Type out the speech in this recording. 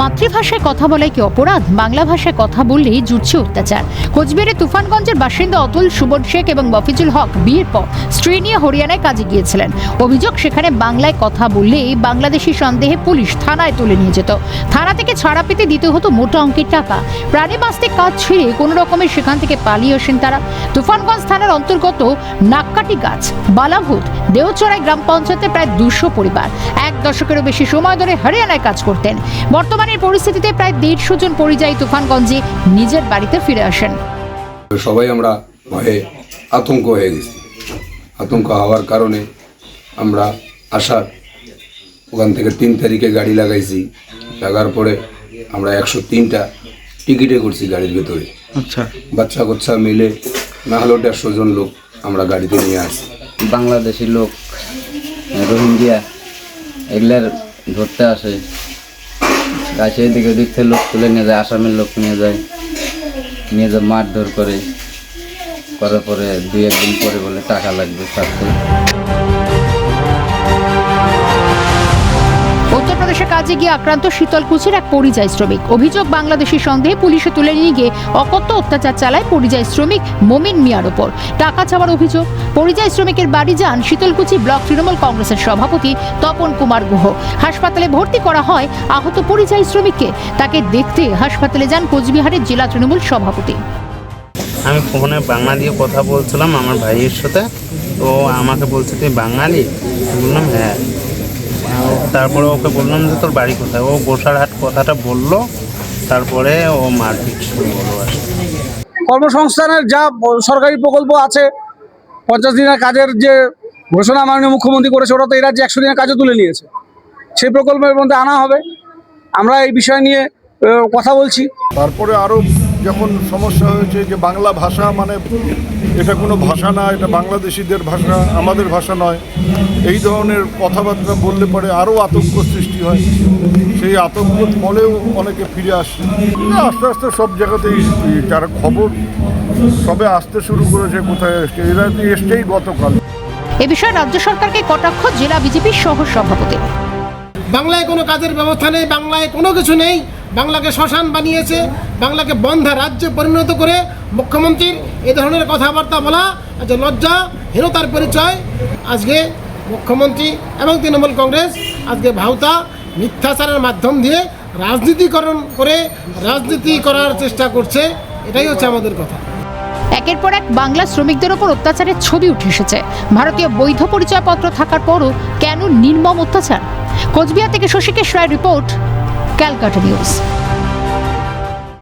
মাতৃভাষায় কথা বলাই কি অপরাধ? বাংলা ভাষায় কথা বললেই জুটছে অত্যাচার। কোচবিহারের তুফানগঞ্জের বাসিন্দা অতুল, সুবন শেখ এবং মফিজুল হক বিয়ের পর স্ত্রী নিয়ে হরিয়ানায় কাজে গিয়েছিলেন। অভিযোগ, সেখানে বাংলায় কথা বললেই বাংলাদেশি সন্দেহে পুলিশ থানায় তুলে নিয়ে যেত। থানা থেকে ছাড়া পেতে দিতে হতো মোটা অঙ্কের টাকা। প্রাণে বাঁচতে কাজ ছেড়ে কোনো রকমের সেখান থেকে পালিয়ে আসেন তারা। তুফানগঞ্জ থানার অন্তর্গত নাককাটি গাছ, বালাভূত, দেওচড়াই গ্রাম পঞ্চায়েতে প্রায় 200 পরিবার 1 দশকেরও বেশি সময় ধরে হরিয়ানায় কাজ করতেন। বর্তমানের পরিস্থিতিতে প্রায় 150 জন পরিযায়ী তুফানগঞ্জে নিজের বাড়িতে ফিরে আসেন। সবাই আমরা ভয়ে আতঙ্ক হয়ে গেছি। আতঙ্ক হওয়ার কারণে আমরা আসার ওখান থেকে 3 তারিখে গাড়ি লাগাইছি। লাগার পরে আমরা 103টা টিকিটে করছি গাড়ির ভেতরে। আচ্ছা, বাচ্চা কোচ্চা মিলে না হলেও 150 জন লোক আমরা গাড়িতে নিয়ে আসি। বাংলাদেশি লোক, রোহিঙ্গিয়া এগুলার ধরতে আসে। গাছে এদিকে ওদিক থেকে লোক তুলে নিয়ে যায়, আসামের লোক নিয়ে যায় মারধর করার পরে 2-1 দিন পরে বলে টাকা লাগবে সাথে। উত্তরপ্রদেশে কাজে গিয়ে আক্রান্ত শীতলকুচির এক পরিযায়ী শ্রমিক। অভিযোগ, বাংলাদেশি সন্দেহে পুলিশে তুলে নিয়ে গিয়ে অকথ্য অত্যাচার চালায় পরিযায়ী শ্রমিক মমিন মিয়ার ওপর। টাকা চাওয়ার অভিযোগ। পরিযায়ী শ্রমিকের বাড়ি যান শীতলকুচি ব্লক তৃণমূল কংগ্রেসের সভাপতি তপন কুমার গুহ। হাসপাতালে ভর্তি করা হয় আহত পরিযায়ী শ্রমিককে। তাকে দেখতে হাসপাতালে যান কোচবিহারের জেলা তৃণমূল সভাপতি। আমি ফোনে বাংলা দিয়ে কথা বলছিলাম আমার ভাইয়ের সাথে। তো আমাকে বলছে তুই বাঙালি? বললাম হ্যাঁ। তারপরে ওকে বললাম যে তোর বাড়ি কোথায়? ও গোসারহাট কথাটা বললো। তারপরে ও মারপিট শুরু হলো। কর্মসংস্থানের যা সরকারি প্রকল্প আছে, 50 দিনের কাজের যে ঘোষণা মাননীয় মুখ্যমন্ত্রী করেছে, ওটা তো এই রাজ্যে 100 দিনের কাজে তুলে নিয়েছে। সেই প্রকল্পের মধ্যে আনা হবে। আমরা এই বিষয় নিয়ে কথা বলছি। তারপরে আরও যখন সমস্যা হয়েছে যে বাংলা ভাষা মানে এটা কোনো ভাষা না, এটা বাংলাদেশিদের ভাষা, আমাদের ভাষা নয়, এই ধরনের কথাবার্তা বললে পরে আরও আতঙ্ক সৃষ্টি হয়। সেই আতঙ্কের ফলেও অনেকে ফিরে আসছে। আস্তে আস্তে সব জায়গাতেই যারা খবর সবে আসতে শুরু করেছে, কোথায় এসছে, এরা এসছেই গতকাল। এ বিষয়ে রাজ্য সরকারকে কটাক্ষ জেলা বিজেপির সহ সভাপতি। বাংলায় কোনো কাজের ব্যবস্থা নেই, বাংলায় কোনো কিছু নেই, বাংলাকে শ্মশান বানিয়েছে, বাংলাকে বন্ধা রাজ্যে পরিণত করে মুখ্যমন্ত্রীর এই ধরনের কথাবার্তা বলা যে লজ্জাহীনতার পরিচয়। আজকে মুখ্যমন্ত্রী এবং তৃণমূল কংগ্রেস আজকে ভাওতা মিথ্যাচারের মাধ্যম দিয়ে রাজনীতি করার চেষ্টা করছে। এটাই হচ্ছে আমাদের কথা। একের পর এক বাংলা শ্রমিকদের ওপর অত্যাচারের ছবি উঠে এসেছে। ভারতীয় বৈধ পরিচয়পত্র থাকার পরও কেন নির্মম অত্যাচার? কোচবিহার থেকে শশীকেশ রায় রিপোর্ট, ক্যালকাটা নিউজ।